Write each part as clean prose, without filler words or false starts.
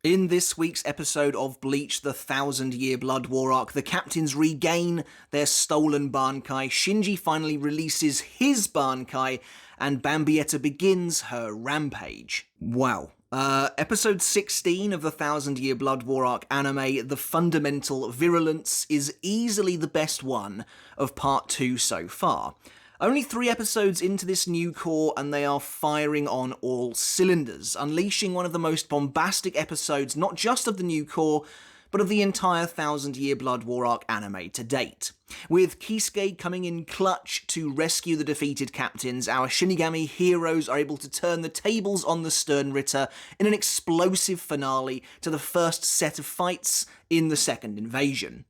In this week's episode of Bleach, the 1000-Year Blood War arc, the captains regain their stolen Bankai, Shinji finally releases his Bankai, and Bambietta begins her rampage. Wow. Episode 16 of the 1000-Year Blood War arc anime, The Fundamental Virulence, is easily the best one of part 2 so far. Only 3 episodes into this new cour, and they are firing on all cylinders, unleashing one of the most bombastic episodes not just of the new cour, but of the entire 1000-Year Blood War arc anime to date. With Kisuke coming in clutch to rescue the defeated captains, our Shinigami heroes are able to turn the tables on the Sternritter in an explosive finale to the first set of fights in the second invasion.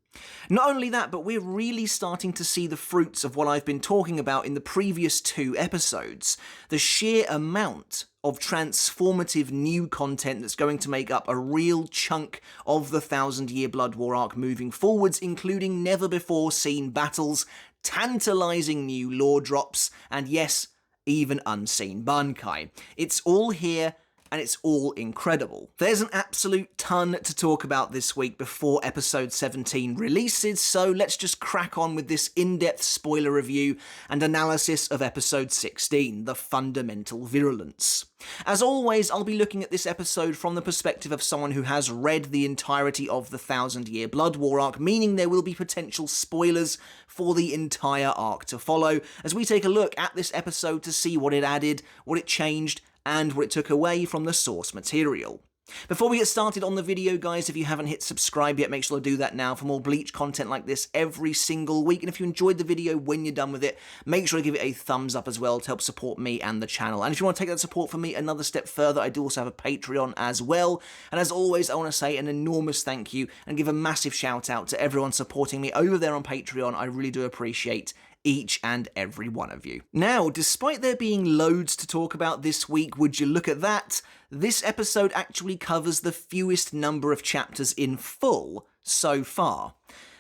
Not only that, but we're really starting to see the fruits of what I've been talking about in the previous 2 episodes. The sheer amount of transformative new content that's going to make up a real chunk of the 1000-Year Blood War arc moving forwards, including never-before-seen battles, tantalizing new lore drops, and yes, even unseen Bankai. It's all here, and it's all incredible. There's an absolute ton to talk about this week before episode 17 releases, so let's just crack on with this in-depth spoiler review and analysis of episode 16, The Fundamental Virulence. As always, I'll be looking at this episode from the perspective of someone who has read the entirety of the 1000-Year Blood War arc, meaning there will be potential spoilers for the entire arc to follow, as we take a look at this episode to see what it added, what it changed, and what it took away from the source material. Before we get started on the video, guys, if you haven't hit subscribe yet, make sure to do that now for more Bleach content like this every single week. And if you enjoyed the video when you're done with it, make sure to give it a thumbs up as well to help support me and the channel. And if you want to take that support from me another step further, I do also have a Patreon as well. And as always, I want to say an enormous thank you and give a massive shout out to everyone supporting me over there on Patreon. I really do appreciate each and every one of you. Now, despite there being loads to talk about this week, would you look at that? This episode actually covers the fewest number of chapters in full so far.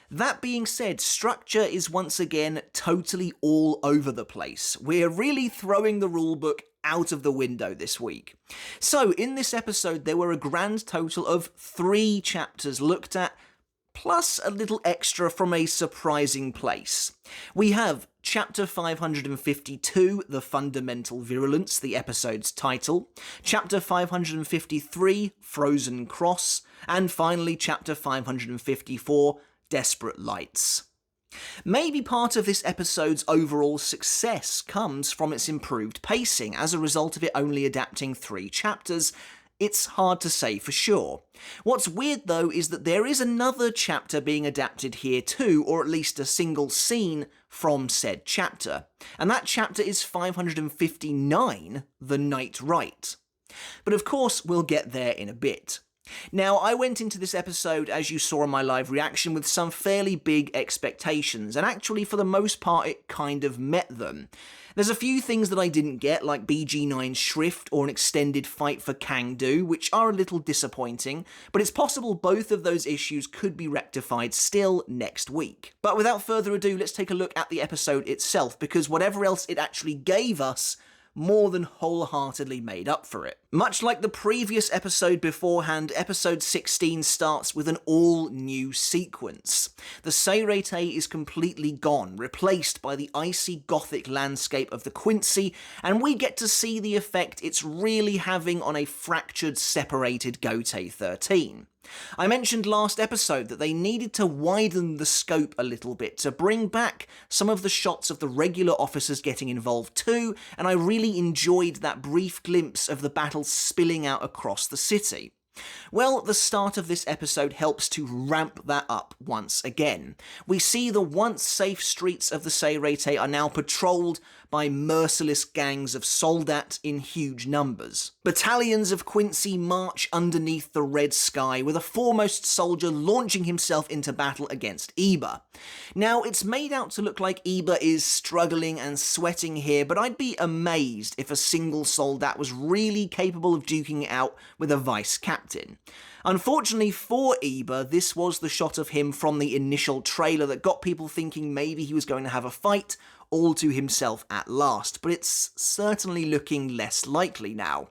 That being said, structure is once again totally all over the place. We're really throwing the rulebook out of the window this week. So, in this episode, there were a grand total of 3 chapters looked at, plus a little extra from a surprising place. We have Chapter 552, The Fundamental Virulence, the episode's title, Chapter 553, Frozen Cross, and finally Chapter 554, Desperate Lights. Maybe part of this episode's overall success comes from its improved pacing as a result of it only adapting 3 chapters. It's hard to say for sure. What's weird though is that there is another chapter being adapted here too, or at least a single scene from said chapter. And that chapter is 559, The Night Right. But of course, we'll get there in a bit. Now, I went into this episode, as you saw in my live reaction, with some fairly big expectations, and actually, for the most part, it kind of met them. There's a few things that I didn't get, like BG9's Shrift or an extended fight for Cang, which are a little disappointing, but it's possible both of those issues could be rectified still next week. But without further ado, let's take a look at the episode itself, because whatever else it actually gave us more than wholeheartedly made up for it. Much like the previous episode beforehand, episode 16 starts with an all-new sequence. The Seireitei is completely gone, replaced by the icy gothic landscape of the Quincy, and we get to see the effect it's really having on a fractured, separated Gotei 13. I mentioned last episode that they needed to widen the scope a little bit to bring back some of the shots of the regular officers getting involved too, and I really enjoyed that brief glimpse of the battle spilling out across the city. Well, the start of this episode helps to ramp that up once again. We see the once safe streets of the Seireitei are now patrolled by merciless gangs of soldat in huge numbers. Battalions of Quincy march underneath the red sky, with a foremost soldier launching himself into battle against Iba. Now, it's made out to look like Iba is struggling and sweating here, but I'd be amazed if a single soldat was really capable of duking it out with a vice captain. Unfortunately for Iba, this was the shot of him from the initial trailer that got people thinking maybe he was going to have a fight all to himself at last, but it's certainly looking less likely now.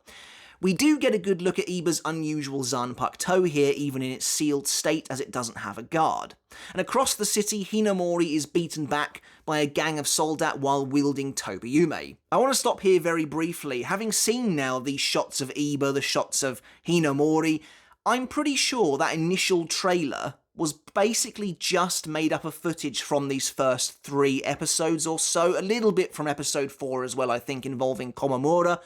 We do get a good look at Iba's unusual Zanpakuto toe here, even in its sealed state, as it doesn't have a guard. And across the city, Hinamori is beaten back by a gang of soldat while wielding Tobiyume. I want to stop here very briefly. Having seen now these shots of Iba, the shots of Hinamori, I'm pretty sure that initial trailer was basically just made up of footage from these first 3 episodes or so, a little bit from episode 4 as well, I think, involving Komamura,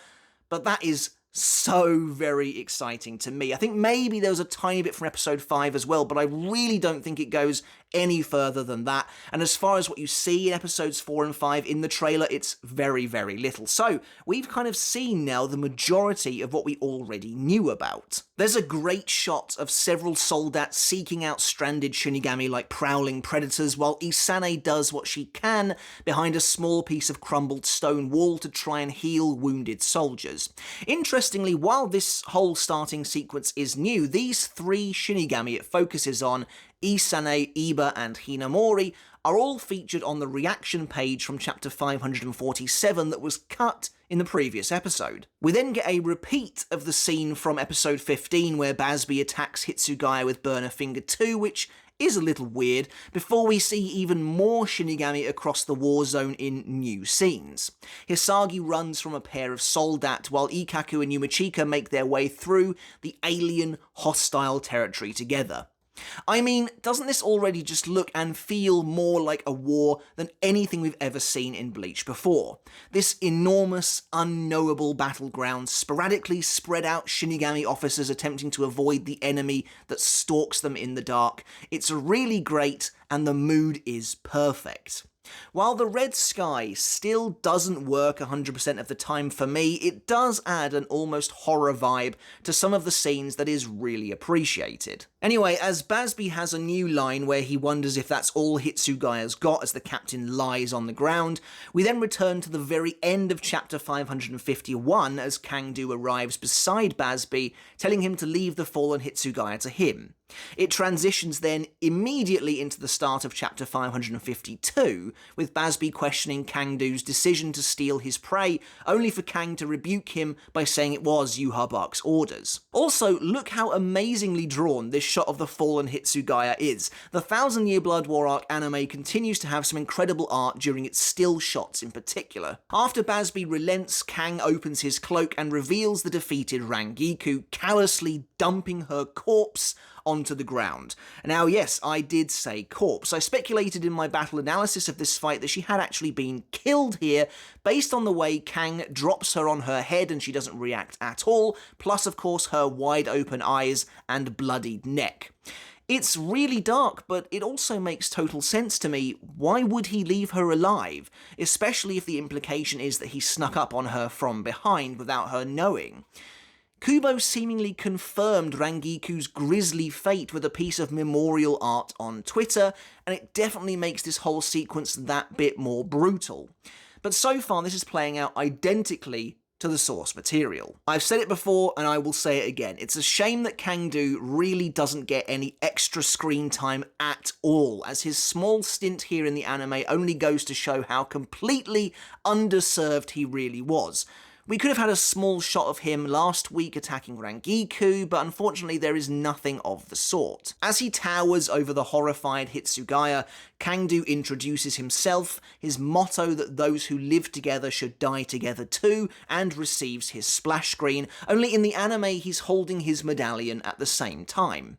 but that is so very exciting to me. I think maybe there was a tiny bit from episode 5 as well, but I really don't think it goes any further than that. And as far as what you see in episodes 4 and 5 in the trailer, it's very, very little. So we've kind of seen now the majority of what we already knew about. There's a great shot of several soldats seeking out stranded Shinigami like prowling predators, while Isane does what she can behind a small piece of crumbled stone wall to try and heal wounded soldiers. Interestingly, while this whole starting sequence is new, these 3 Shinigami it focuses on, Isane, Iba, and Hinamori, are all featured on the reaction page from chapter 547 that was cut in the previous episode. We then get a repeat of the scene from episode 15 where bazz-b attacks Hitsugaya with Burner Finger 2, which is a little weird, before we see even more Shinigami across the war zone in new scenes. Hisagi runs from a pair of soldat, while Ikkaku and Yumachika make their way through the alien, hostile territory together. I mean, doesn't this already just look and feel more like a war than anything we've ever seen in Bleach before? This enormous, unknowable battleground, sporadically spread out Shinigami officers attempting to avoid the enemy that stalks them in the dark. It's really great, and the mood is perfect. While the red sky still doesn't work 100% of the time for me, it does add an almost horror vibe to some of the scenes that is really appreciated. Anyway, as bazz-b has a new line where he wonders if that's all Hitsugaya's got as the captain lies on the ground, we then return to the very end of chapter 551 as Cang arrives beside bazz-b, telling him to leave the fallen Hitsugaya to him. It transitions then immediately into the start of chapter 552, with bazz-b questioning Kangdo's decision to steal his prey, only for Cang to rebuke him by saying it was Yhwach's orders. Also, look how amazingly drawn this shot of the fallen Hitsugaya is. The 1000 Year Blood War arc anime continues to have some incredible art during its still shots in particular. After bazz-b relents, Cang opens his cloak and reveals the defeated Rangiku, callously dumping her corpse onto the ground. Now yes, I did say corpse. I speculated in my battle analysis of this fight that she had actually been killed here, based on the way Cang drops her on her head and she doesn't react at all, plus of course her wide open eyes and bloodied neck. It's really dark, but it also makes total sense to me. Why would he leave her alive? Especially if the implication is that he snuck up on her from behind without her knowing. Kubo seemingly confirmed Rangiku's grisly fate with a piece of memorial art on Twitter, and it definitely makes this whole sequence that bit more brutal. But so far this is playing out identically to the source material. I've said it before and I will say it again. It's a shame that Cangdu really doesn't get any extra screen time at all, as his small stint here in the anime only goes to show how completely underserved he really was. We could have had a small shot of him last week attacking Rangiku, but unfortunately there is nothing of the sort. As he towers over the horrified Hitsugaya, Cangdu introduces himself, his motto that those who live together should die together too, and receives his splash screen, only in the anime he's holding his medallion at the same time.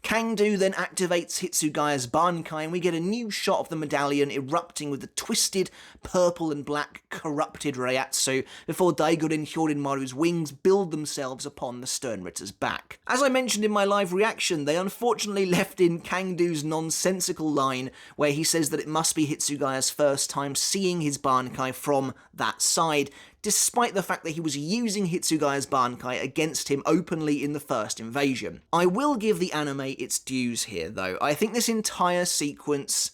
Cangdu then activates Hitsugaya's Bankai and we get a new shot of the medallion erupting with the twisted purple and black corrupted Reiatsu before Daigurin Hyorinmaru's wings build themselves upon the Sternritter's back. As I mentioned in my live reaction, they unfortunately left in Kangdu's nonsensical line where he says that it must be Hitsugaya's first time seeing his Bankai from that side, despite the fact that he was using Hitsugaya's Bankai against him openly in the first invasion. I will give the anime its dues here though. I think this entire sequence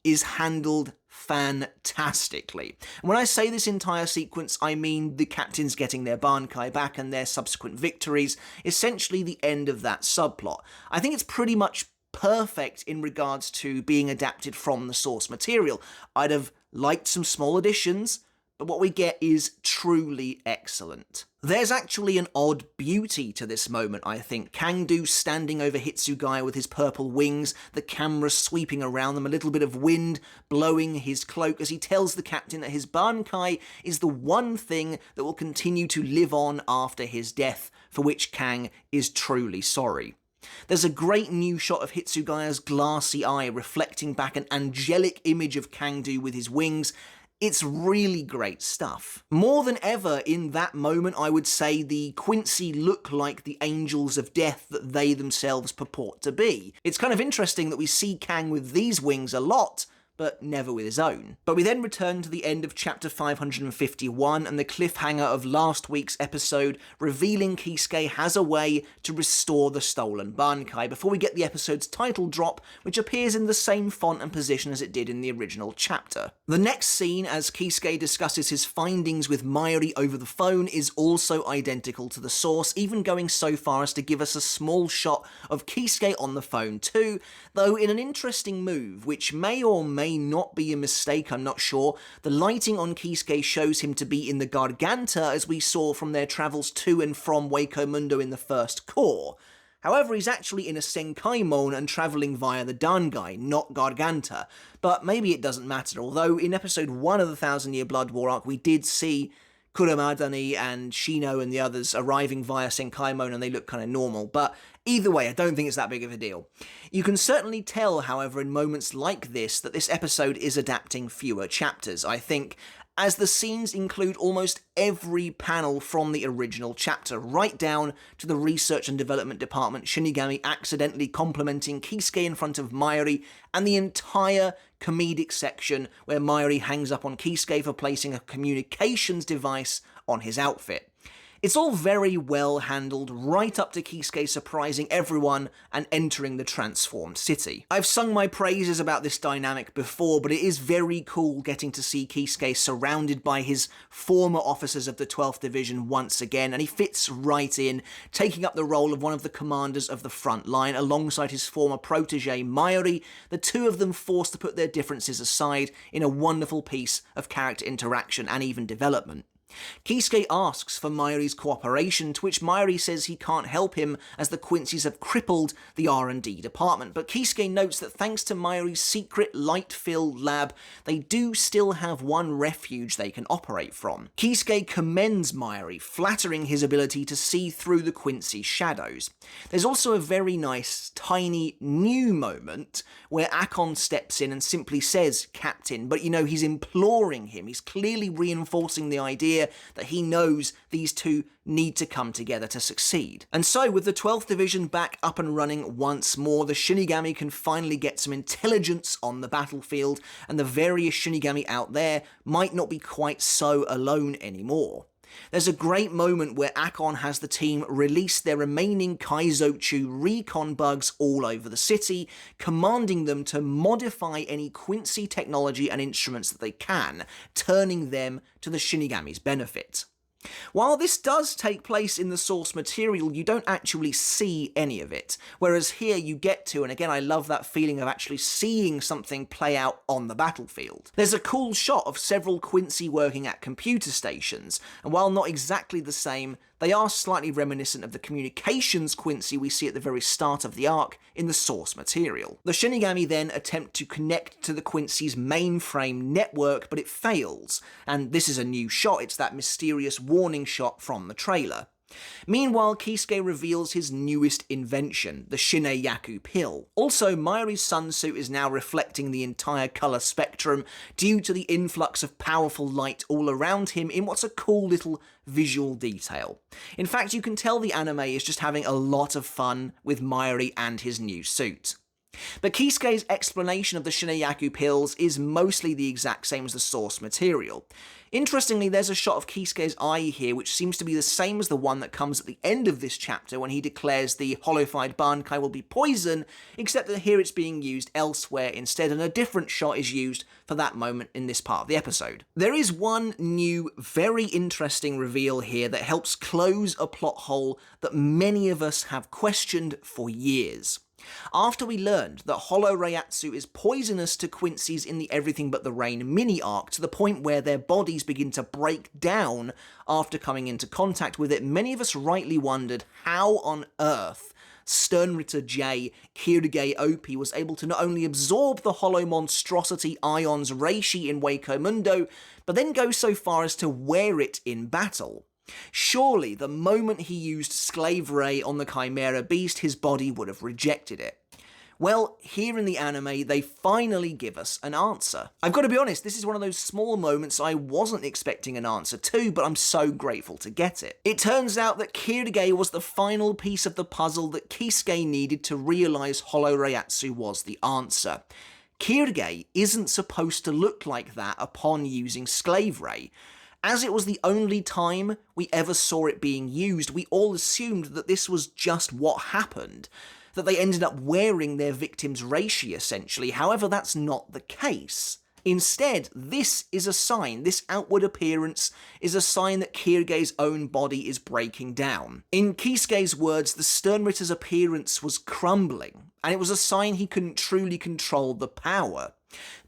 is handled fantastically. And when I say this entire sequence, I mean the captains getting their Bankai back and their subsequent victories, essentially the end of that subplot. I think it's pretty much perfect in regards to being adapted from the source material. I'd have liked some small additions, but what we get is truly excellent. There's actually an odd beauty to this moment, I think. Cang standing over Hitsugaya with his purple wings, the camera sweeping around them, a little bit of wind blowing his cloak as he tells the captain that his Bankai is the one thing that will continue to live on after his death, for which Cang is truly sorry. There's a great new shot of Hitsugaya's glassy eye reflecting back an angelic image of Cang with his wings. It's really great stuff. More than ever in that moment, I would say the Quincy look like the angels of death that they themselves purport to be. It's kind of interesting that we see Cang with these wings a lot, but never with his own. But we then return to the end of chapter 551 and the cliffhanger of last week's episode, revealing Kisuke has a way to restore the stolen Bankai before we get the episode's title drop, which appears in the same font and position as it did in the original chapter. The next scene, as Kisuke discusses his findings with Mayuri over the phone, is also identical to the source, even going so far as to give us a small shot of Kisuke on the phone too, though in an interesting move, which may or may not be a mistake, I'm not sure. The lighting on Kisuke shows him to be in the Garganta, as we saw from their travels to and from Hueco Mundo in the first cour. However, he's actually in a Senkaimon and travelling via the Dangai, not Garganta. But maybe it doesn't matter, although in episode 1 of the Thousand Year Blood War arc we did see Kuramadani and Shino and the others arriving via Senkaimon and they look kind of normal, but either way, I don't think it's that big of a deal. You can certainly tell, however, in moments like this, that this episode is adapting fewer chapters, I think, as the scenes include almost every panel from the original chapter, right down to the research and development department Shinigami accidentally complimenting Kisuke in front of Mayuri, and the entire comedic section where Mayuri hangs up on Kisuke for placing a communications device on his outfit. It's all very well handled, right up to Kisuke surprising everyone and entering the transformed city. I've sung my praises about this dynamic before, but it is very cool getting to see Kisuke surrounded by his former officers of the 12th Division once again, and he fits right in, taking up the role of one of the commanders of the front line alongside his former protege Mayuri, the two of them forced to put their differences aside in a wonderful piece of character interaction and even development. Kisuke asks for Mayuri's cooperation, to which Mayuri says he can't help him as the Quincy's have crippled the R&D department, but Kisuke notes that thanks to Mayuri's secret light-filled lab, they do still have one refuge they can operate from. Kisuke commends Mayuri, flattering his ability to see through the Quincy's shadows. There's also a very nice, tiny, new moment where Akon steps in and simply says, "Captain," but he's imploring him, he's clearly reinforcing the idea that he knows these two need to come together to succeed. And so, with the 12th Division back up and running once more, the Shinigami can finally get some intelligence on the battlefield, and the various Shinigami out there might not be quite so alone anymore. There's a great moment where Akon has the team release their remaining Kaizotsu recon bugs all over the city, commanding them to modify any Quincy technology and instruments that they can, turning them to the Shinigami's benefit. While this does take place in the source material, you don't actually see any of it, whereas here you get to, and again I love that feeling of actually seeing something play out on the battlefield. There's a cool shot of several Quincy working at computer stations, and while not exactly the same, they are slightly reminiscent of the communications Quincy we see at the very start of the arc in the source material. The Shinigami then attempt to connect to the Quincy's mainframe network, but it fails, and this is a new shot, it's that mysterious warning shot from the trailer. Meanwhile, Kisuke reveals his newest invention, the Shinei-Yaku pill. Also, Mayuri's sunsuit is now reflecting the entire colour spectrum due to the influx of powerful light all around him in what's a cool little visual detail. In fact, you can tell the anime is just having a lot of fun with Mayuri and his new suit. But Kisuke's explanation of the Shinei-Yaku pills is mostly the exact same as the source material. Interestingly, there's a shot of Kisuke's eye here which seems to be the same as the one that comes at the end of this chapter when he declares the HOLLOWFIED Bankai will be poison, except that here it's being used elsewhere instead, and a different shot is used for that moment in this part of the episode. There is one new, very interesting reveal here that helps close a plot hole that many of us have questioned for years. After we learned that Hollow Reiatsu is poisonous to Quincy's in the Everything But the Rain mini-arc to the point where their bodies begin to break down after coming into contact with it, many of us rightly wondered how on earth Sternritter J, Kirige OP was able to not only absorb the hollow monstrosity Ion's Reishi in Waco Mundo, but then go so far as to wear it in battle. Surely, the moment he used Slave Ray on the Chimera Beast, his body would have rejected it. Well, here in the anime, they finally give us an answer. I've got to be honest, this is one of those small moments I wasn't expecting an answer to, but I'm so grateful to get it. It turns out that Kirige was the final piece of the puzzle that Kisuke needed to realise Hollow Reiatsu was the answer. Kirige isn't supposed to look like that upon using Slave Ray. As it was the only time we ever saw it being used, we all assumed that this was just what happened, that they ended up wearing their victim's reishi essentially. However, that's not the case. Instead, this is a sign, this outward appearance is a sign that Kirige's own body is breaking down. In Kisuke's words, the Sternritter's appearance was crumbling, and it was a sign he couldn't truly control the power.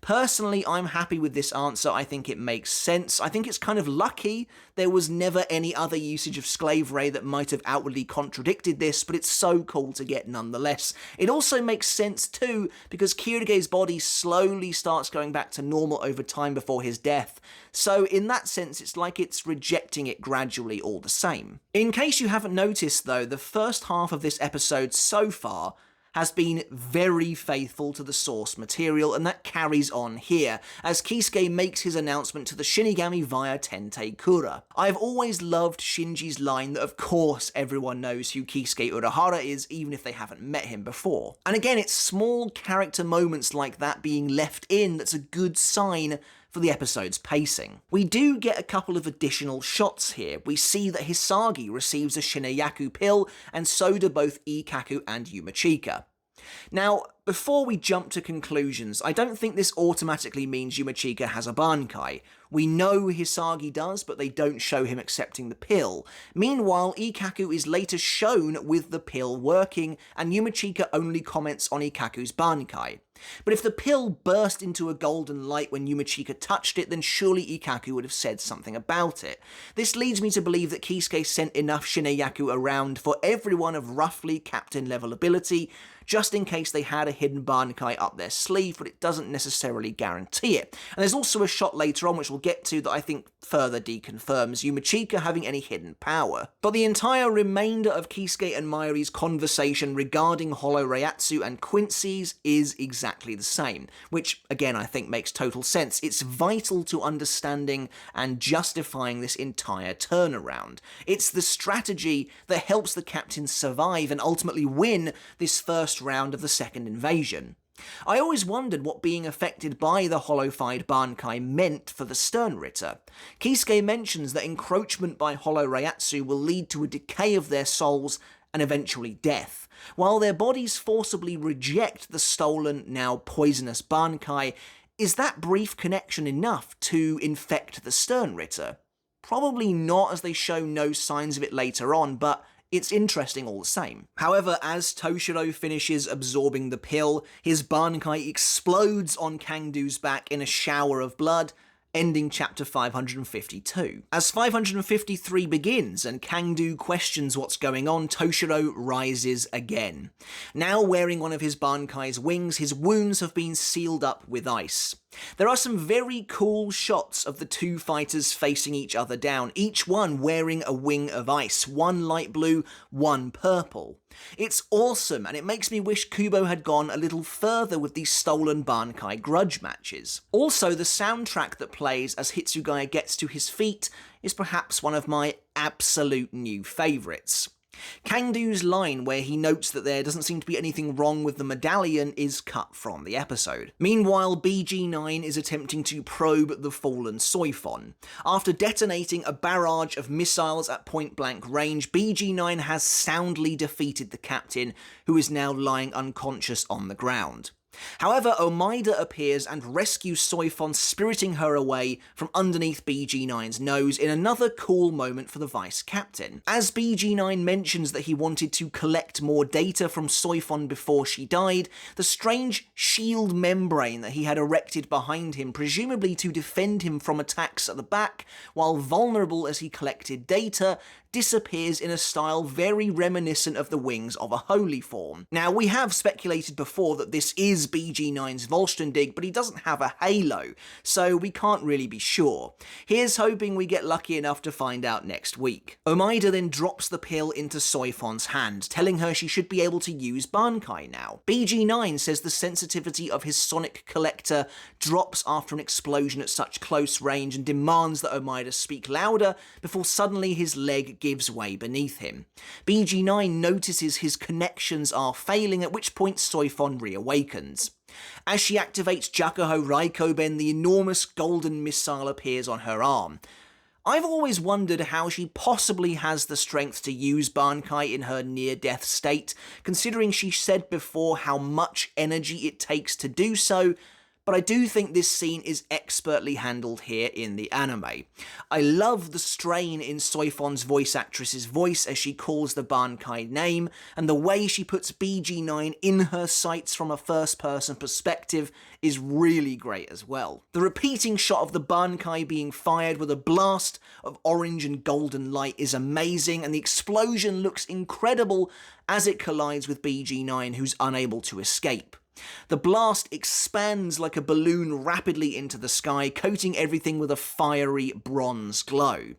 Personally, I'm happy with this answer. I think it makes sense. I think it's kind of lucky there was never any other usage of Slave Ray that might have outwardly contradicted this, but it's so cool to get nonetheless. It also makes sense too, because Kirige's body slowly starts going back to normal over time before his death, so in that sense it's like it's rejecting it gradually all the same. In case you haven't noticed though, the first half of this episode so far has been very faithful to the source material, and that carries on here, as Kisuke makes his announcement to the Shinigami via Tentei Kura. I've always loved Shinji's line that of course everyone knows who Kisuke Urahara is, even if they haven't met him before. And again, it's small character moments like that being left in that's a good sign for the episode's pacing. We do get a couple of additional shots here. We see that Hisagi receives a Shineyaku pill, and so do both Ikkaku and Yumachika. Now, before we jump to conclusions, I don't think this automatically means Yumachika has a Bankai. We know Hisagi does, but they don't show him accepting the pill. Meanwhile, Ikkaku is later shown with the pill working, and Yumachika only comments on Ikkaku's Bankai. But if the pill burst into a golden light when Yumachika touched it, then surely Ikkaku would have said something about it. This leads me to believe that Kisuke sent enough Shineyaku around for everyone of roughly captain level ability, just in case they had a hidden Bankai up their sleeve, but it doesn't necessarily guarantee it. And there's also a shot later on, which we'll get to, that I think further deconfirms Yumachika having any hidden power. But the entire remainder of Kisuke and Mayuri's conversation regarding Hollow Reiatsu and Quincy's is exactly the same, which again I think makes total sense. It's vital to understanding and justifying this entire turnaround. It's the strategy that helps the captains survive and ultimately win this first round of the second invasion. I always wondered what being affected by the HOLLOWFIED Bankai meant for the Sternritter. Kisuke mentions that encroachment by Hollow Reiatsu will lead to a decay of their souls and eventually death. While their bodies forcibly reject the stolen, now poisonous Bankai, is that brief connection enough to infect the Sternritter? Probably not, as they show no signs of it later on, but it's interesting all the same. However, as Toshiro finishes absorbing the pill, his Bankai explodes on Kangdo's back in a shower of blood, ending chapter 552. As 553 begins and Kangdo questions what's going on, Toshiro rises again. Now wearing one of his Bankai's wings, his wounds have been sealed up with ice. There are some very cool shots of the two fighters facing each other down, each one wearing a wing of ice, one light blue, one purple. It's awesome, and it makes me wish Kubo had gone a little further with these stolen Bankai grudge matches. Also, the soundtrack that plays as Hitsugaya gets to his feet is perhaps one of my absolute new favourites. Kangdo's line where he notes that there doesn't seem to be anything wrong with the medallion is cut from the episode. Meanwhile, BG9 is attempting to probe the fallen Soi Fon. After detonating a barrage of missiles at point-blank range, BG9 has soundly defeated the captain, who is now lying unconscious on the ground. However, Omaida appears and rescues Soi Fon, spiriting her away from underneath BG9's nose in another cool moment for the vice captain. As BG9 mentions that he wanted to collect more data from Soi Fon before she died, the strange shield membrane that he had erected behind him, presumably to defend him from attacks at the back, while vulnerable as he collected data, disappears in a style very reminiscent of the wings of a holy form. Now, we have speculated before that this is BG9's Vollständig, but he doesn't have a halo, so we can't really be sure. Here's hoping we get lucky enough to find out next week. Omaida then drops the pill into Soi Fon's hand, telling her she should be able to use Bankai now. BG9 says the sensitivity of his sonic collector drops after an explosion at such close range and demands that Omaida speak louder before suddenly his leg gives way beneath him. BG9 notices his connections are failing, at which point Soi Fon reawakens. As she activates Jakuho Raikoben, the enormous golden missile appears on her arm. I've always wondered how she possibly has the strength to use Bankai in her near-death state, considering she said before how much energy it takes to do so, but I do think this scene is expertly handled here in the anime. I love the strain in Soi Fon's voice actress's voice as she calls the Bankai name, and the way she puts BG9 in her sights from a first-person perspective is really great as well. The repeating shot of the Bankai being fired with a blast of orange and golden light is amazing, and the explosion looks incredible as it collides with BG9, who's unable to escape. The blast expands like a balloon rapidly into the sky, coating everything with a fiery bronze glow.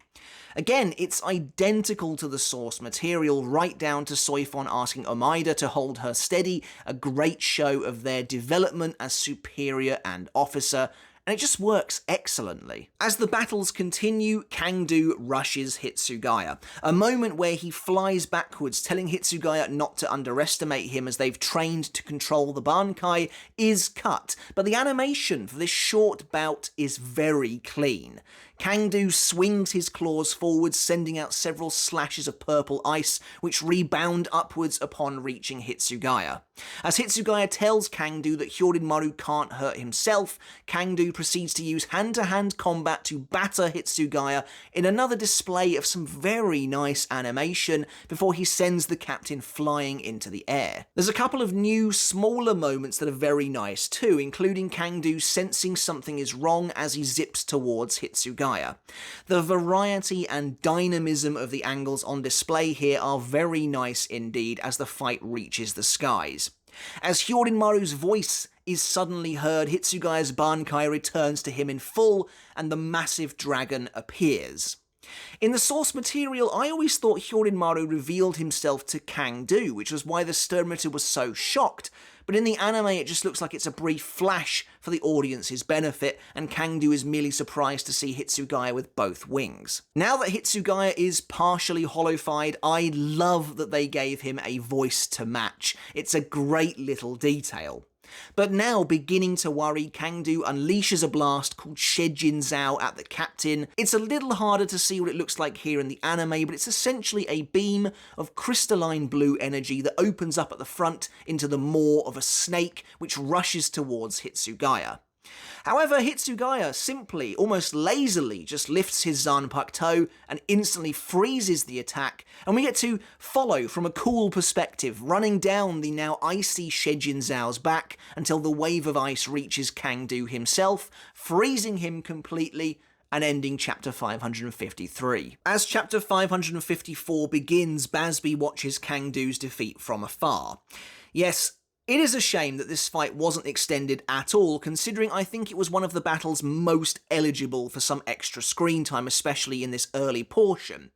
Again, it's identical to the source material, right down to Soi Fon asking Omaida to hold her steady, a great show of their development as superior and officer, and it just works excellently. As the battles continue, Cang rushes Hitsugaya, a moment where he flies backwards, telling Hitsugaya not to underestimate him as they've trained to control the Bankai, is cut, but the animation for this short bout is very clean. Cang swings his claws forwards, sending out several slashes of purple ice, which rebound upwards upon reaching Hitsugaya. As Hitsugaya tells Cang that Hyorimaru can't hurt himself, Cang proceeds to use hand-to-hand combat to batter Hitsugaya in another display of some very nice animation before he sends the captain flying into the air. There's a couple of new, smaller moments that are very nice too, including Cang sensing something is wrong as he zips towards Hitsugaya. The variety and dynamism of the angles on display here are very nice indeed as the fight reaches the skies. As Hyorimaru's voice is suddenly heard, Hitsugaya's Bankai returns to him in full, and the massive dragon appears. In the source material, I always thought Hyorimaru revealed himself to Cang, which was why the Sternritter was so shocked, but in the anime it just looks like it's a brief flash for the audience's benefit, and Cang is merely surprised to see Hitsugaya with both wings. Now that Hitsugaya is partially HOLLOWFIED, I love that they gave him a voice to match. It's a great little detail. But now, beginning to worry, Cang unleashes a blast called Shejin Zao at the captain. It's a little harder to see what it looks like here in the anime, but it's essentially a beam of crystalline blue energy that opens up at the front into the maw of a snake, which rushes towards Hitsugaya. However, Hitsugaya simply, almost lazily, just lifts his Zanpakuto and instantly freezes the attack, and we get to follow from a cool perspective, running down the now icy Shejin Zao's back until the wave of ice reaches Cang himself, freezing him completely, and ending chapter 553. As chapter 554 begins, bazz-b watches Cang defeat from afar. Yes, it is a shame that this fight wasn't extended at all, considering I think it was one of the battles most eligible for some extra screen time, especially in this early portion.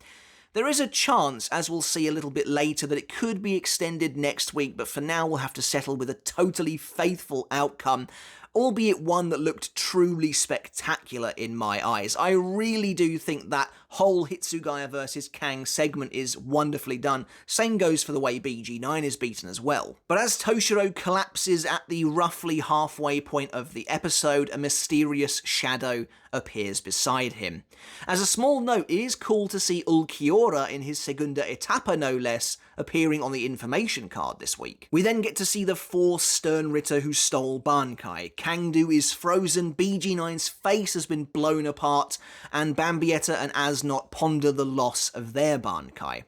There is a chance, as we'll see a little bit later, that it could be extended next week, but for now we'll have to settle with a totally faithful outcome, albeit one that looked truly spectacular in my eyes. I really do think that whole Hitsugaya versus Cang segment is wonderfully done. Same goes for the way BG9 is beaten as well. But as Toshiro collapses at the roughly halfway point of the episode, a mysterious shadow appears beside him. As a small note, it is cool to see Ulquiorra in his segunda etapa no less appearing on the information card this week. We then get to see the 4 Sternritter who stole Bankai. Cang is frozen, BG9's face has been blown apart, and Banbietta and Asnot ponder the loss of their Bankai.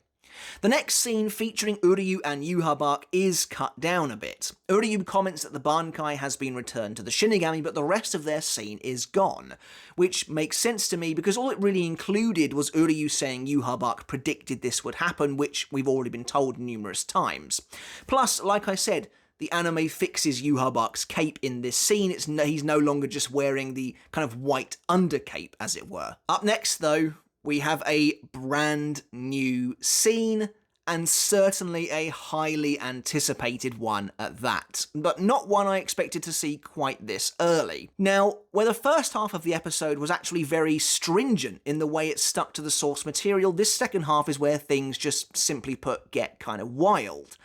The next scene, featuring Uryu and Yhwach, is cut down a bit. Uryu comments that the Bankai has been returned to the Shinigami, but the rest of their scene is gone, which makes sense to me because all it really included was Uryu saying Yhwach predicted this would happen, which we've already been told numerous times. Plus, like I said, the anime fixes Yhwach's cape in this scene. He's no longer just wearing the kind of white undercape, as it were. Up next, though, we have a brand new scene, and certainly a highly anticipated one at that, but not one I expected to see quite this early. Now, where the first half of the episode was actually very stringent in the way it stuck to the source material, this second half is where things just simply put get kind of wild.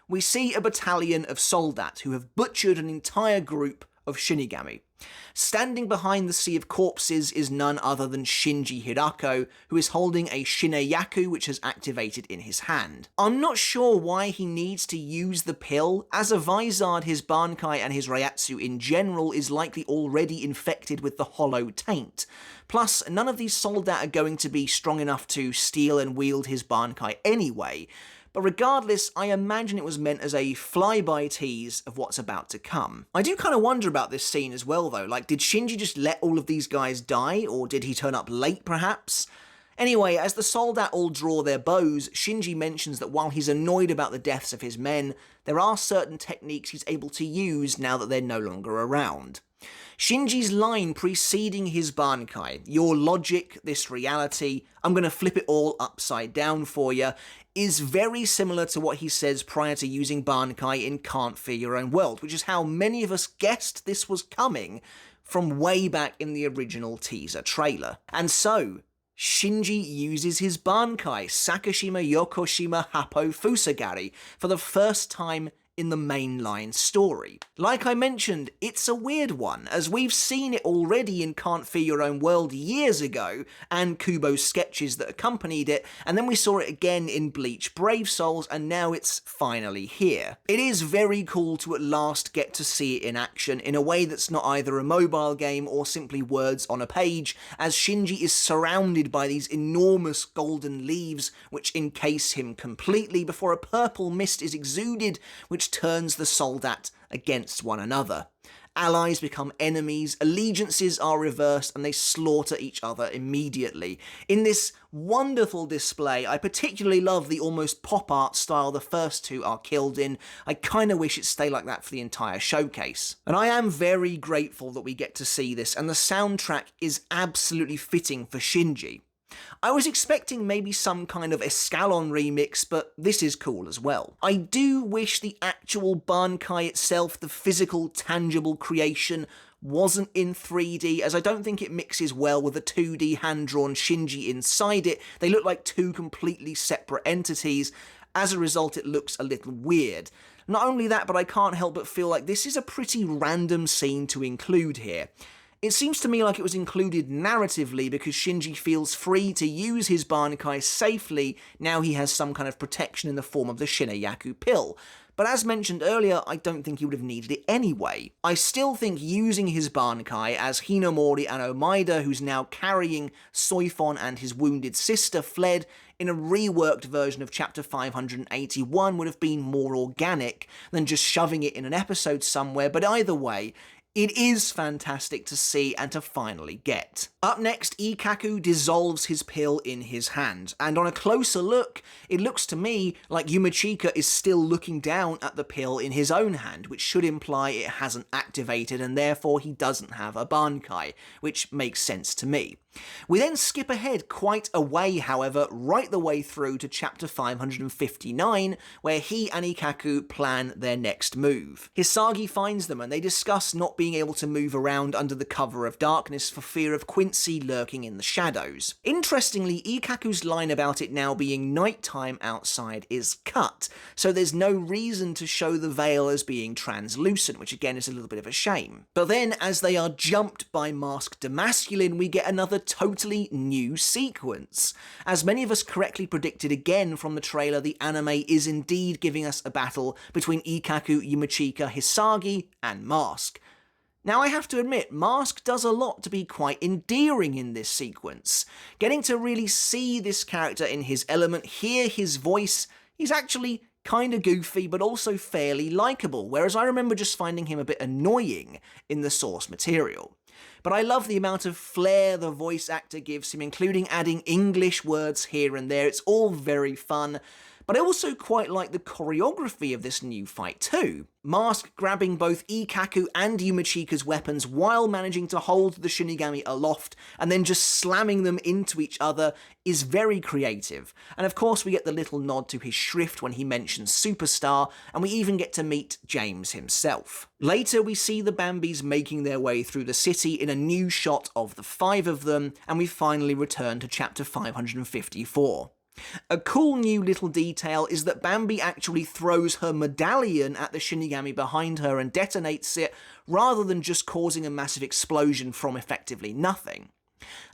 We see a battalion of soldats who have butchered an entire group of Shinigami. Standing behind the sea of corpses is none other than Shinji Hirako, who is holding a Shinyaku which has activated in his hand. I'm not sure why he needs to use the pill, as a Vizard his Bankai and his Reiatsu in general is likely already infected with the hollow taint. Plus, none of these soldat are going to be strong enough to steal and wield his Bankai anyway. But regardless, I imagine it was meant as a flyby tease of what's about to come. I do kind of wonder about this scene as well though, like did Shinji just let all of these guys die, or did he turn up late perhaps? Anyway, as the soldat all draw their bows, Shinji mentions that while he's annoyed about the deaths of his men, there are certain techniques he's able to use now that they're no longer around. Shinji's line preceding his Bankai, "Your logic, this reality, I'm gonna flip it all upside down for ya," is very similar to what he says prior to using Bankai in Can't Fear Your Own World, which is how many of us guessed this was coming from way back in the original teaser trailer. And so, Shinji uses his Bankai, Sakashima Yokoshima Happo Fusagari, for the first time in the mainline story. Like I mentioned, it's a weird one, as we've seen it already in Can't Fear Your Own World years ago, and Kubo's sketches that accompanied it, and then we saw it again in Bleach Brave Souls, and now it's finally here. It is very cool to at last get to see it in action, in a way that's not either a mobile game or simply words on a page, as Shinji is surrounded by these enormous golden leaves which encase him completely before a purple mist is exuded, which turns the soldat against one another. Allies become enemies, allegiances are reversed, and they slaughter each other immediately. In this wonderful display, I particularly love the almost pop art style the first two are killed in. I kinda wish it stayed like that for the entire showcase. And I am very grateful that we get to see this, and the soundtrack is absolutely fitting for Shinji. I was expecting maybe some kind of Escalon remix, but this is cool as well. I do wish the actual Bankai itself, the physical, tangible creation, wasn't in 3D, as I don't think it mixes well with the 2D hand-drawn Shinji inside it. They look like two completely separate entities. As a result, it looks a little weird. Not only that, but I can't help but feel like this is a pretty random scene to include here. It seems to me like it was included narratively because Shinji feels free to use his Bankai safely now he has some kind of protection in the form of the Shinyaku pill. But as mentioned earlier, I don't think he would have needed it anyway. I still think using his Bankai as Hinamori and Omaida, who's now carrying Soi Fon and his wounded sister, fled in a reworked version of Chapter 581 would have been more organic than just shoving it in an episode somewhere, but either way, it is fantastic to see and to finally get. Up next, Ikkaku dissolves his pill in his hand, and on a closer look, it looks to me like Yumachika is still looking down at the pill in his own hand, which should imply it hasn't activated and therefore he doesn't have a Bankai, which makes sense to me. We then skip ahead quite a way, however, right the way through to Chapter 559, where he and Ikkaku plan their next move. Hisagi finds them and they discuss not being able to move around under the cover of darkness for fear of Quincy lurking in the shadows. Interestingly, Ikkaku's line about it now being nighttime outside is cut, so there's no reason to show the veil as being translucent, which again is a little bit of a shame. But then, as they are jumped by Masked Masculine, we get another totally new sequence. As many of us correctly predicted again from the trailer, the anime is indeed giving us a battle between Ikkaku, Yumachika, Hisagi, and Mask. Now I have to admit, Mask does a lot to be quite endearing in this sequence. Getting to really see this character in his element, hear his voice, he's actually kinda goofy but also fairly likeable, whereas I remember just finding him a bit annoying in the source material. But I love the amount of flair the voice actor gives him, including adding English words here and there. It's all very fun. But I also quite like the choreography of this new fight too. Mask grabbing both Ikkaku and Yumachika's weapons while managing to hold the Shinigami aloft and then just slamming them into each other is very creative. And of course we get the little nod to his shrift when he mentions Superstar, and we even get to meet James himself. Later we see the Bambis making their way through the city in a new shot of the 5 of them, and we finally return to chapter 554. A cool new little detail is that Bambi actually throws her medallion at the Shinigami behind her and detonates it, rather than just causing a massive explosion from effectively nothing.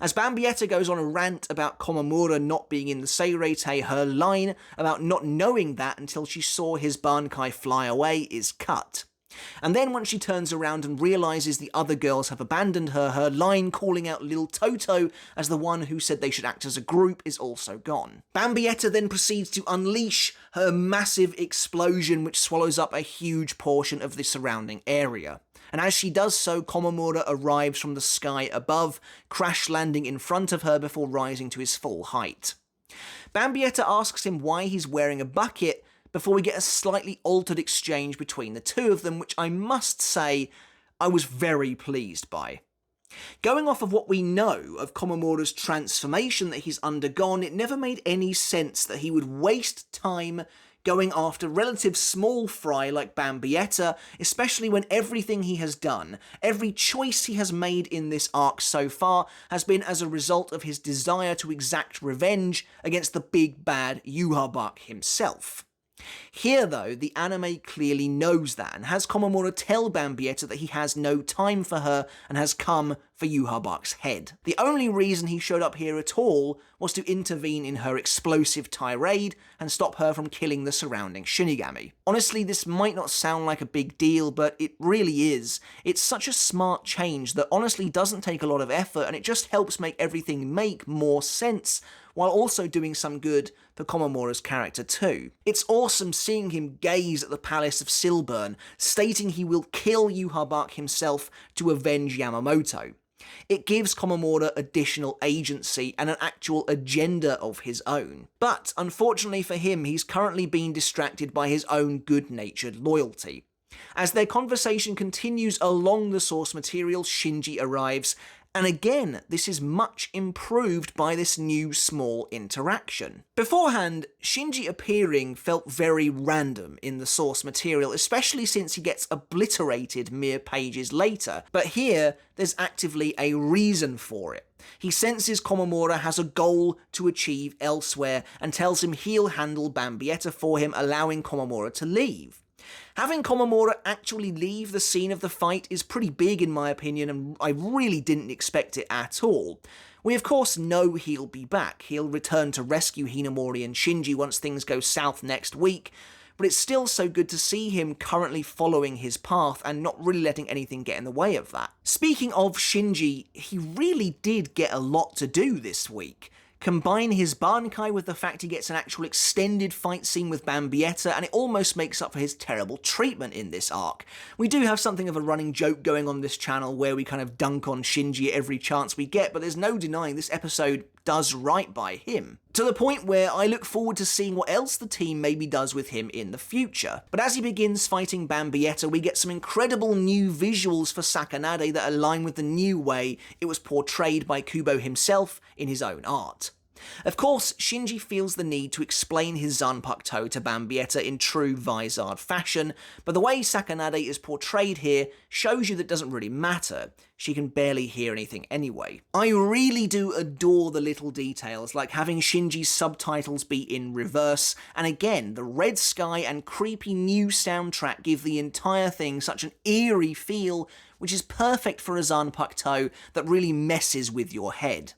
As Bambietta goes on a rant about Komamura not being in the Seireitei, her line about not knowing that until she saw his Bankai fly away is cut. And then once she turns around and realises the other girls have abandoned her, her line calling out Lil Toto as the one who said they should act as a group is also gone. Bambietta then proceeds to unleash her massive explosion, which swallows up a huge portion of the surrounding area. And as she does so, Komamura arrives from the sky above, crash landing in front of her before rising to his full height. Bambietta asks him why he's wearing a bucket, before we get a slightly altered exchange between the two of them, which I must say I was very pleased by. Going off of what we know of Komamura's transformation that he's undergone, it never made any sense that he would waste time going after relative small fry like Bambietta, especially when everything he has done, every choice he has made in this arc so far, has been as a result of his desire to exact revenge against the big bad Yhwach himself. Here though, the anime clearly knows that, and has Komamura tell Bambietta that he has no time for her and has come for Yhwach's head. The only reason he showed up here at all was to intervene in her explosive tirade and stop her from killing the surrounding Shinigami. Honestly, this might not sound like a big deal, but it really is. It's such a smart change that honestly doesn't take a lot of effort, and it just helps make everything make more sense, while also doing some good for Komamura's character too. It's awesome seeing him gaze at the Palace of Silburn, stating he will kill Yhwach himself to avenge Yamamoto. It gives Komamura additional agency and an actual agenda of his own. But, unfortunately for him, he's currently being distracted by his own good-natured loyalty. As their conversation continues along the source material, Shinji arrives, and again, this is much improved by this new small interaction. Beforehand, Shinji appearing felt very random in the source material, especially since he gets obliterated mere pages later, but here, there's actively a reason for it. He senses Komamura has a goal to achieve elsewhere, and tells him he'll handle Bambietta for him, allowing Komamura to leave. Having Komamura actually leave the scene of the fight is pretty big in my opinion, and I really didn't expect it at all. We of course know he'll be back. He'll return to rescue Hinamori and Shinji once things go south next week, but it's still so good to see him currently following his path and not really letting anything get in the way of that. Speaking of Shinji, he really did get a lot to do this week. Combine his Bankai with the fact he gets an actual extended fight scene with Bambietta, and it almost makes up for his terrible treatment in this arc. We do have something of a running joke going on this channel where we kind of dunk on Shinji every chance we get, but there's no denying this episode does right by him. To the point where I look forward to seeing what else the team maybe does with him in the future. But as he begins fighting Bambietta, we get some incredible new visuals for Sakanade that align with the new way it was portrayed by Kubo himself in his own art. Of course, Shinji feels the need to explain his Zanpakuto to Bambietta in true Vizard fashion, but the way Sakanade is portrayed here shows you that doesn't really matter. She can barely hear anything anyway. I really do adore the little details, like having Shinji's subtitles be in reverse, and again, the red sky and creepy new soundtrack give the entire thing such an eerie feel, which is perfect for a Zanpakuto that really messes with your head.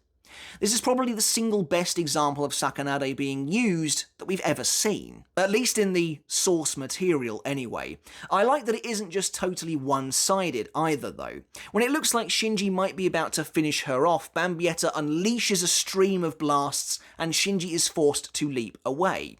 This is probably the single best example of Sakanade being used that we've ever seen. At least in the source material, anyway. I like that it isn't just totally one-sided either, though. When it looks like Shinji might be about to finish her off, Bambietta unleashes a stream of blasts, and Shinji is forced to leap away.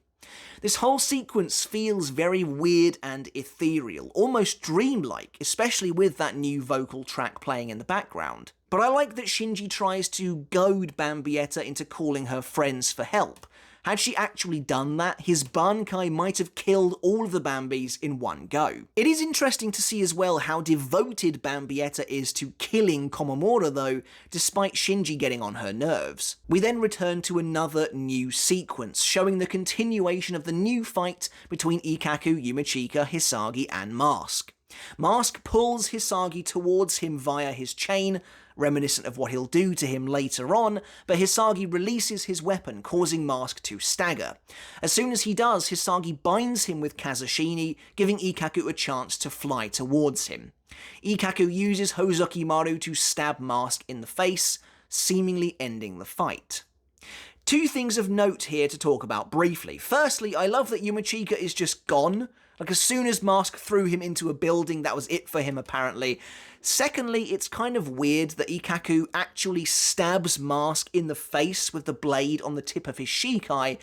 This whole sequence feels very weird and ethereal, almost dreamlike, especially with that new vocal track playing in the background. But I like that Shinji tries to goad Bambietta into calling her friends for help. Had she actually done that, his Bankai might have killed all of the Bambis in one go. It is interesting to see as well how devoted Bambietta is to killing Komamura though, despite Shinji getting on her nerves. We then return to another new sequence, showing the continuation of the new fight between Ikkaku, Yumachika, Hisagi, and Mask. Mask pulls Hisagi towards him via his chain, reminiscent of what he'll do to him later on, but Hisagi releases his weapon, causing Mask to stagger. As soon as he does, Hisagi binds him with Kazushini, giving Ikkaku a chance to fly towards him. Ikkaku uses Hozokimaru to stab Mask in the face, seemingly ending the fight. Two things of note here to talk about briefly. Firstly, I love that Yumachika is just gone. Like, as soon as Mask threw him into a building, that was it for him, apparently. Secondly, it's kind of weird that Ikkaku actually stabs Mask in the face with the blade on the tip of his Shikai,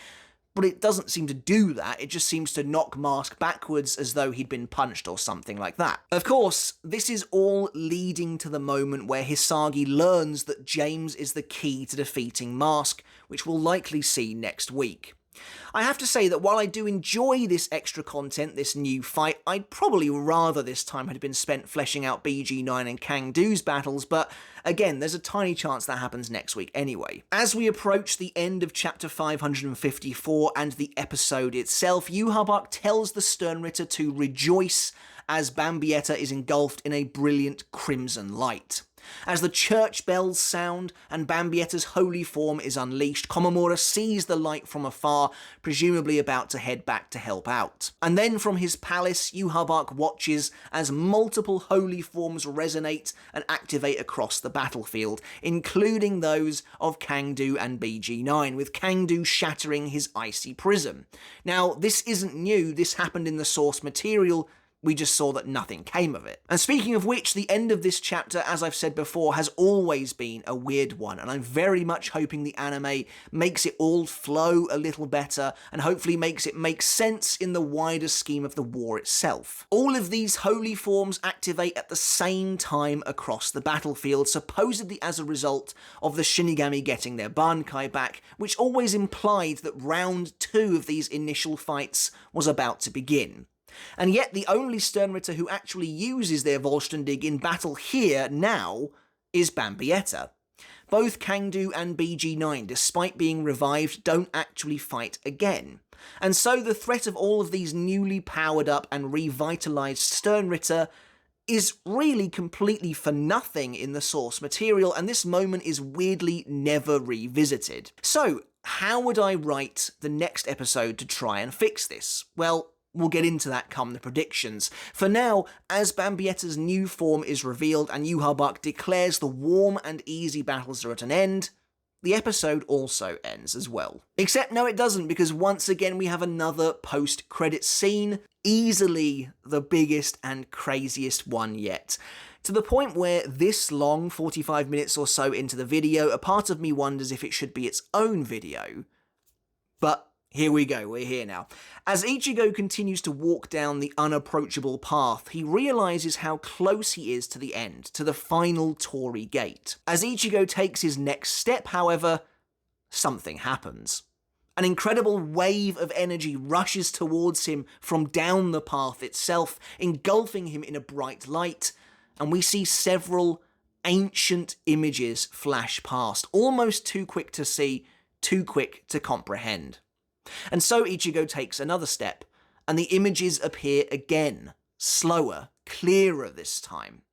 but it doesn't seem to do that, it just seems to knock Mask backwards as though he'd been punched or something like that. Of course, this is all leading to the moment where Hisagi learns that James is the key to defeating Mask, which we'll likely see next week. I have to say that while I do enjoy this extra content, this new fight, I'd probably rather this time had been spent fleshing out BG9 and Cang Do's battles, but again, there's a tiny chance that happens next week anyway. As we approach the end of chapter 554 and the episode itself, Yhwach tells the Sternritter to rejoice as Bambietta is engulfed in a brilliant crimson light. As the church bells sound and Bambietta's holy form is unleashed, Komamura sees the light from afar, presumably about to head back to help out. And then from his palace, Yhwach watches as multiple holy forms resonate and activate across the battlefield, including those of Cang Do and BG9, with Cang Do shattering his icy prism. Now, this isn't new, this happened in the source material, we just saw that nothing came of it. And speaking of which, the end of this chapter, as I've said before, has always been a weird one, and I'm very much hoping the anime makes it all flow a little better, and hopefully makes it make sense in the wider scheme of the war itself. All of these holy forms activate at the same time across the battlefield, supposedly as a result of the Shinigami getting their Bankai back, which always implied that round 2 of these initial fights was about to begin. And yet the only Sternritter who actually uses their Vollständig in battle here, now, is Bambietta. Both Cang Do and BG9, despite being revived, don't actually fight again. And so the threat of all of these newly powered up and revitalized Sternritter is really completely for nothing in the source material, and this moment is weirdly never revisited. So, how would I write the next episode to try and fix this? Well, we'll get into that come the predictions. For now, as Bambietta's new form is revealed and Yhwach declares the warm and easy battles are at an end, the episode also ends as well. Except no it doesn't, because once again we have another post-credits scene, easily the biggest and craziest one yet. To the point where this long, 45 minutes or so into the video, a part of me wonders if it should be its own video. But here we go, we're here now. As Ichigo continues to walk down the unapproachable path, he realises how close he is to the end, to the final Torii gate. As Ichigo takes his next step, however, something happens. An incredible wave of energy rushes towards him from down the path itself, engulfing him in a bright light, and we see several ancient images flash past, almost too quick to see, too quick to comprehend. And so Ichigo takes another step, and the images appear again, slower, clearer this time.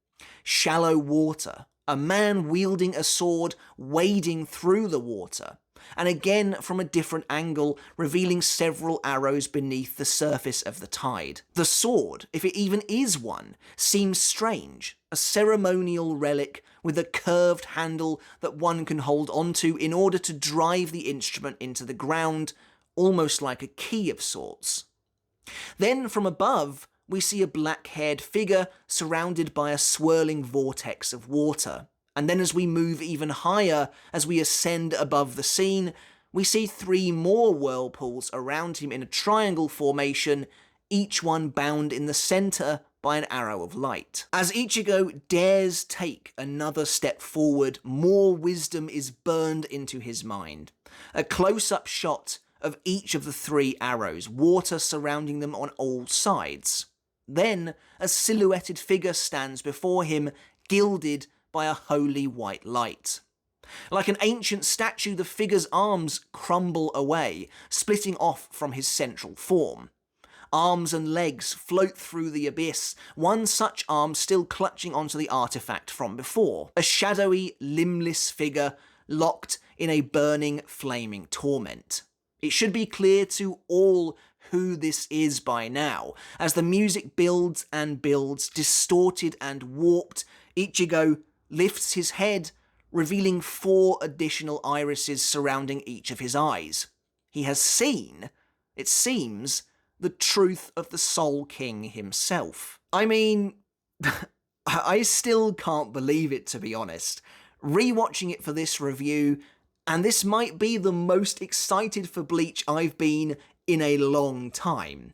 Shallow water, a man wielding a sword wading through the water, and again from a different angle, revealing several arrows beneath the surface of the tide. The sword, if it even is one, seems strange, a ceremonial relic with a curved handle that one can hold onto in order to drive the instrument into the ground, almost like a key of sorts. Then from above, we see a black-haired figure surrounded by a swirling vortex of water. And then as we move even higher, as we ascend above the scene, we see 3 more whirlpools around him in a triangle formation, each one bound in the center by an arrow of light. As Ichigo dares take another step forward, more wisdom is burned into his mind. A close-up shot of each of the 3 arrows, water surrounding them on all sides. Then a silhouetted figure stands before him, gilded by a holy white light. Like an ancient statue, the figure's arms crumble away, splitting off from his central form. Arms and legs float through the abyss, one such arm still clutching onto the artifact from before. A shadowy, limbless figure locked in a burning, flaming torment. It should be clear to all who this is by now. As the music builds and builds, distorted and warped, Ichigo lifts his head, revealing 4 additional irises surrounding each of his eyes. He has seen, it seems, the truth of the Soul King himself. I mean, I still can't believe it, to be honest. Rewatching it for this review, and this might be the most excited for Bleach I've been in a long time.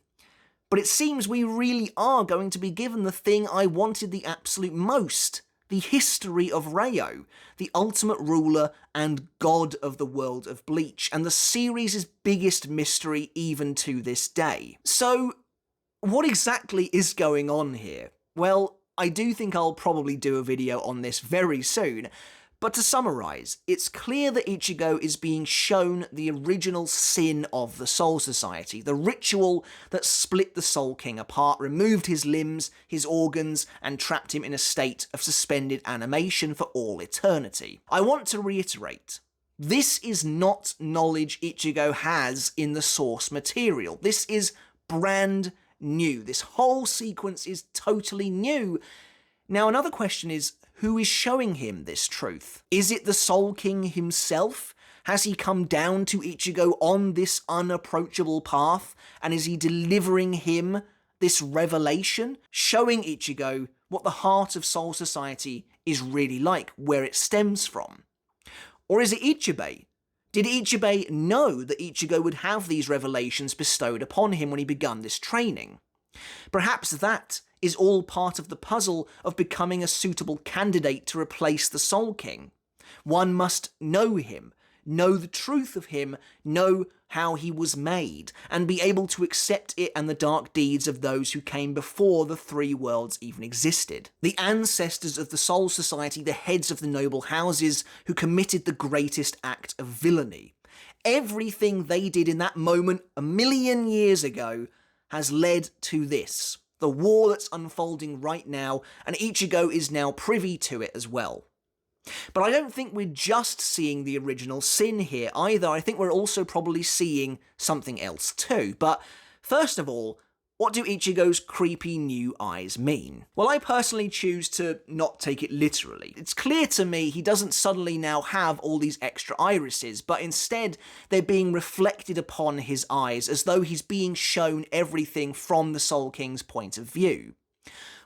But it seems we really are going to be given the thing I wanted the absolute most. The history of Reio, the ultimate ruler and god of the world of Bleach, and the series' biggest mystery even to this day. So, what exactly is going on here? Well, I do think I'll probably do a video on this very soon, but to summarise, it's clear that Ichigo is being shown the original sin of the Soul Society, the ritual that split the Soul King apart, removed his limbs, his organs, and trapped him in a state of suspended animation for all eternity. I want to reiterate, this is not knowledge Ichigo has in the source material. This is brand new. This whole sequence is totally new. Now, another question is, who is showing him this truth? Is it the Soul King himself? Has he come down to Ichigo on this unapproachable path, and is he delivering him this revelation, showing Ichigo what the heart of Soul Society is really like, where it stems from? Or is it Ichibei? Did Ichibei know that Ichigo would have these revelations bestowed upon him when he began this training? Perhaps that is all part of the puzzle of becoming a suitable candidate to replace the Soul King. One must know him, know the truth of him, know how he was made, and be able to accept it and the dark deeds of those who came before the 3 worlds even existed. The ancestors of the Soul Society, the heads of the noble houses who committed the greatest act of villainy. Everything they did in that moment a million years ago has led to this. The war that's unfolding right now, and Ichigo is now privy to it as well. But I don't think we're just seeing the original sin here either. I think we're also probably seeing something else too. But first of all, what do Ichigo's creepy new eyes mean? Well, I personally choose to not take it literally. It's clear to me he doesn't suddenly now have all these extra irises, but instead they're being reflected upon his eyes as though he's being shown everything from the Soul King's point of view.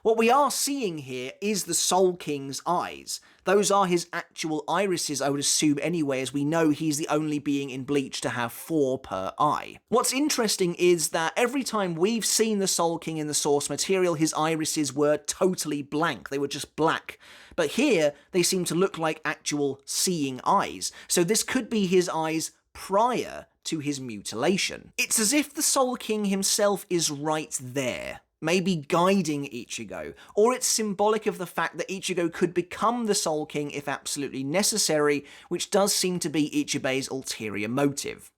What we are seeing here is the Soul King's eyes. Those are his actual irises, I would assume anyway, as we know he's the only being in Bleach to have 4 per eye. What's interesting is that every time we've seen the Soul King in the source material, his irises were totally blank. They were just black. But here, they seem to look like actual seeing eyes. So this could be his eyes prior to his mutilation. It's as if the Soul King himself is right there, maybe guiding Ichigo, or it's symbolic of the fact that Ichigo could become the Soul King if absolutely necessary, which does seem to be Ichibe's ulterior motive.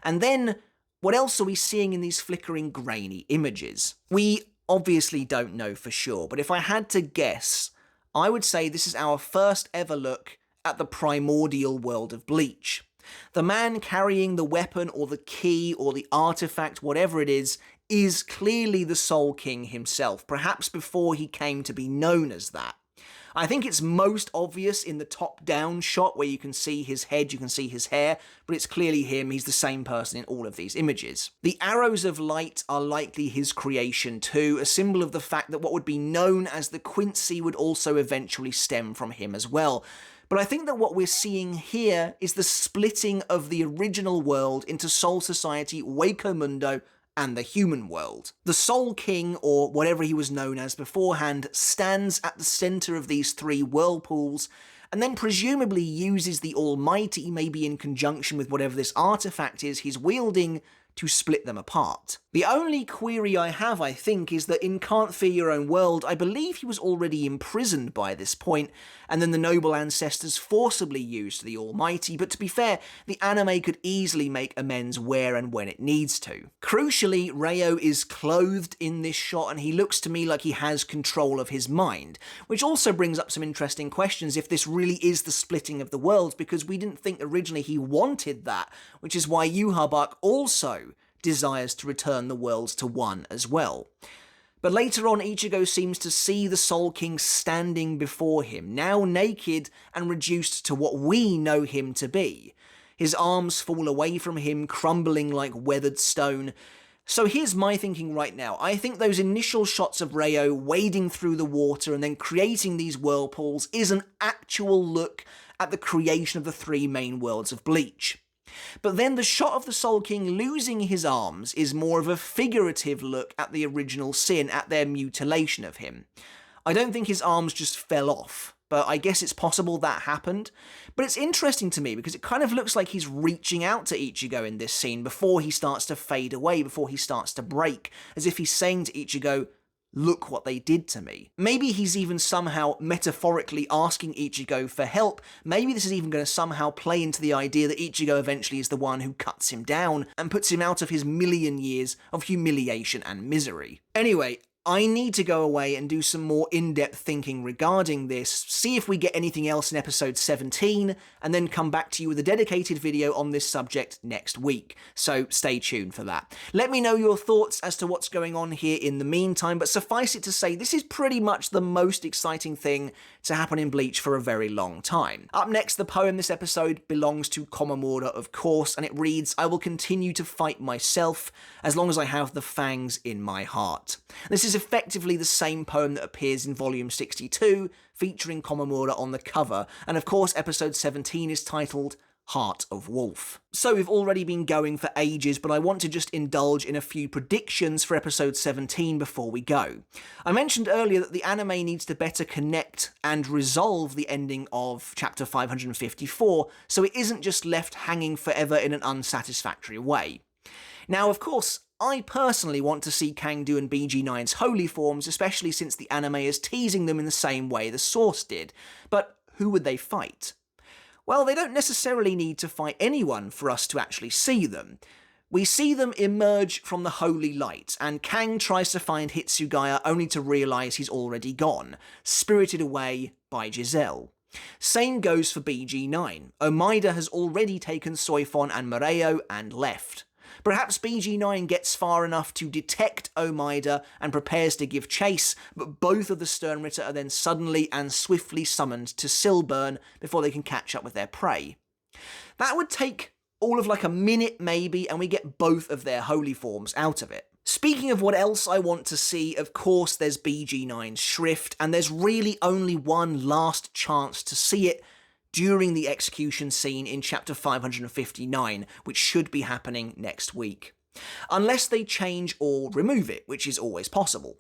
And then, what else are we seeing in these flickering grainy images? We obviously don't know for sure, but if I had to guess, I would say this is our first ever look at the primordial world of Bleach. The man carrying the weapon or the key or the artifact, whatever it is clearly the Soul King himself, perhaps before he came to be known as that. I think it's most obvious in the top-down shot where you can see his head, you can see his hair, but it's clearly him, he's the same person in all of these images. The arrows of light are likely his creation too, a symbol of the fact that what would be known as the Quincy would also eventually stem from him as well. But I think that what we're seeing here is the splitting of the original world into Soul Society, Hueco Mundo, and the human world. The Soul King, or whatever he was known as beforehand, stands at the center of these three whirlpools, and then presumably uses the Almighty, maybe in conjunction with whatever this artifact is he's wielding, to split them apart. The only query I have, I think, is that in Can't Fear Your Own World, I believe he was already imprisoned by this point, and then the noble ancestors forcibly used the Almighty, but to be fair, the anime could easily make amends where and when it needs to. Crucially, Reio is clothed in this shot, and he looks to me like he has control of his mind, which also brings up some interesting questions if this really is the splitting of the worlds, because we didn't think originally he wanted that, which is why Yhwach also desires to return the worlds to one as well. But later on, Ichigo seems to see the Soul King standing before him, now naked and reduced to what we know him to be. His arms fall away from him, crumbling like weathered stone. So here's my thinking right now. I think those initial shots of Reio wading through the water and then creating these whirlpools is an actual look at the creation of the three main worlds of Bleach. But then the shot of the Soul King losing his arms is more of a figurative look at the original sin, at their mutilation of him. I don't think his arms just fell off, but I guess it's possible that happened. But it's interesting to me because it kind of looks like he's reaching out to Ichigo in this scene before he starts to fade away, before he starts to break, as if he's saying to Ichigo, look what they did to me. Maybe he's even somehow metaphorically asking Ichigo for help. Maybe this is even going to somehow play into the idea that Ichigo eventually is the one who cuts him down and puts him out of his million years of humiliation and misery. Anyway, I need to go away and do some more in-depth thinking regarding this, see if we get anything else in episode 17, and then come back to you with a dedicated video on this subject next week. So stay tuned for that. Let me know your thoughts as to what's going on here in the meantime, but suffice it to say, this is pretty much the most exciting thing to happen in Bleach for a very long time. Up next, the poem this episode belongs to Komamura, of course, and it reads, I will continue to fight myself as long as I have the fangs in my heart. This is effectively the same poem that appears in volume 62, featuring Komamura on the cover, and of course episode 17 is titled Heart of Wolf. So we've already been going for ages, but I want to just indulge in a few predictions for episode 17 before we go. I mentioned earlier that the anime needs to better connect and resolve the ending of chapter 554, so it isn't just left hanging forever in an unsatisfactory way. Now, of course, I personally want to see Cang and BG9's holy forms, especially since the anime is teasing them in the same way the source did. But who would they fight? Well, they don't necessarily need to fight anyone for us to actually see them. We see them emerge from the holy light, and Cang tries to find Hitsugaya only to realise he's already gone, spirited away by Giselle. Same goes for BG9. Omaida has already taken Soi Fon and Reio and left. Perhaps BG9 gets far enough to detect Omaida and prepares to give chase, but both of the Sternritter are then suddenly and swiftly summoned to Silburn before they can catch up with their prey. That would take all of like a minute maybe, and we get both of their holy forms out of it. Speaking of what else I want to see, of course there's BG9's Shrift, and there's really only one last chance to see it during the execution scene in chapter 559, which should be happening next week. Unless they change or remove it, which is always possible.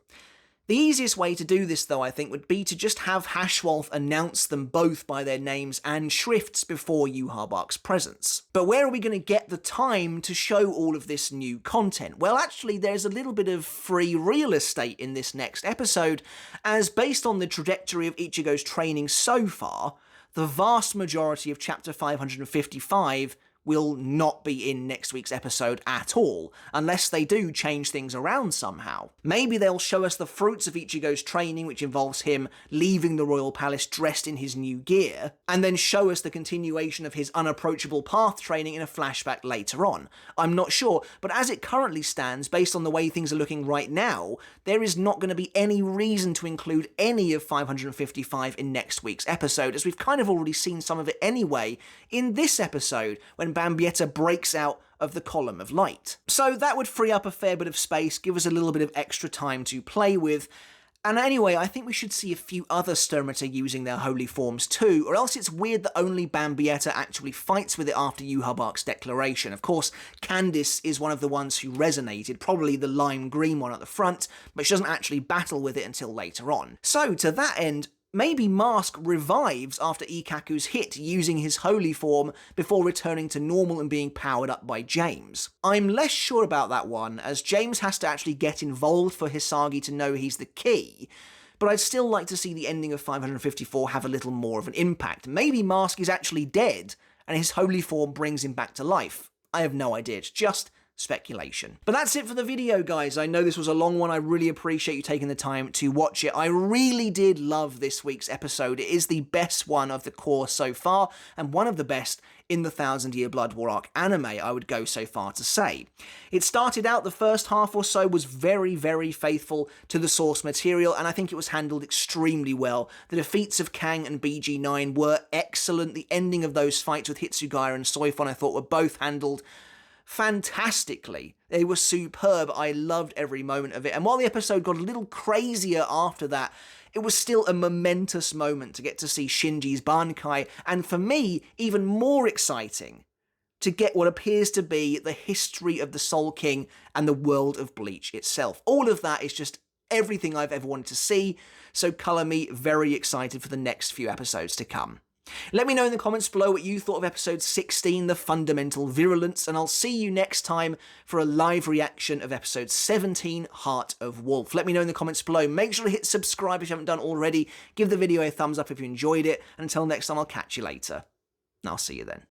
The easiest way to do this, though, I think, would be to just have Hashwolf announce them both by their names and shrifts before Yhwach's presence. But where are we going to get the time to show all of this new content? Well, actually, there's a little bit of free real estate in this next episode, as based on the trajectory of Ichigo's training so far, the vast majority of Chapter 555 will not be in next week's episode at all, unless they do change things around somehow. Maybe they'll show us the fruits of Ichigo's training, which involves him leaving the royal palace dressed in his new gear, and then show us the continuation of his unapproachable path training in a flashback later on. I'm not sure, but as it currently stands, based on the way things are looking right now, there is not going to be any reason to include any of 555 in next week's episode, as we've kind of already seen some of it anyway in this episode, when Bambietta breaks out of the column of light. So that would free up a fair bit of space, give us a little bit of extra time to play with. And anyway, I think we should see a few other Sternritter using their holy forms too, or else it's weird that only Bambietta actually fights with it after Yhwach's declaration. Of course, Candice is one of the ones who resonated, probably the lime green one at the front, but she doesn't actually battle with it until later on. So to that end, maybe Mask revives after Ikkaku's hit using his holy form before returning to normal and being powered up by James. I'm less sure about that one, as James has to actually get involved for Hisagi to know he's the key, but I'd still like to see the ending of 554 have a little more of an impact. Maybe Mask is actually dead, and his holy form brings him back to life. I have no idea, it's just speculation. But that's it for the video, guys. I know this was a long one. I really appreciate you taking the time to watch it. I really did love this week's episode. It is the best one of the cour so far, and one of the best in the 1000-Year Blood War arc anime, I would go so far to say. It started out, the first half or so was very, very faithful to the source material, and I think it was handled extremely well. The defeats of Cang and BG9 were excellent. The ending of those fights with Hitsugaya and Soi Fon I thought were both handled fantastically. They were superb. I loved every moment of it. And while the episode got a little crazier after that, it was still a momentous moment to get to see Shinji's Bankai, and for me, even more exciting, to get what appears to be the history of the Soul King and the world of Bleach itself. All of that is just everything I've ever wanted to see, so colour me very excited for the next few episodes to come. Let me know in the comments below what you thought of episode 16, the Fundamental Virulence, and I'll see you next time for a live reaction of episode 17, Heart of Wolf. Let me know in the comments below. Make sure to hit subscribe if you haven't done already. Give the video a thumbs up if you enjoyed it. And until next time, I'll catch you later. And I'll see you then.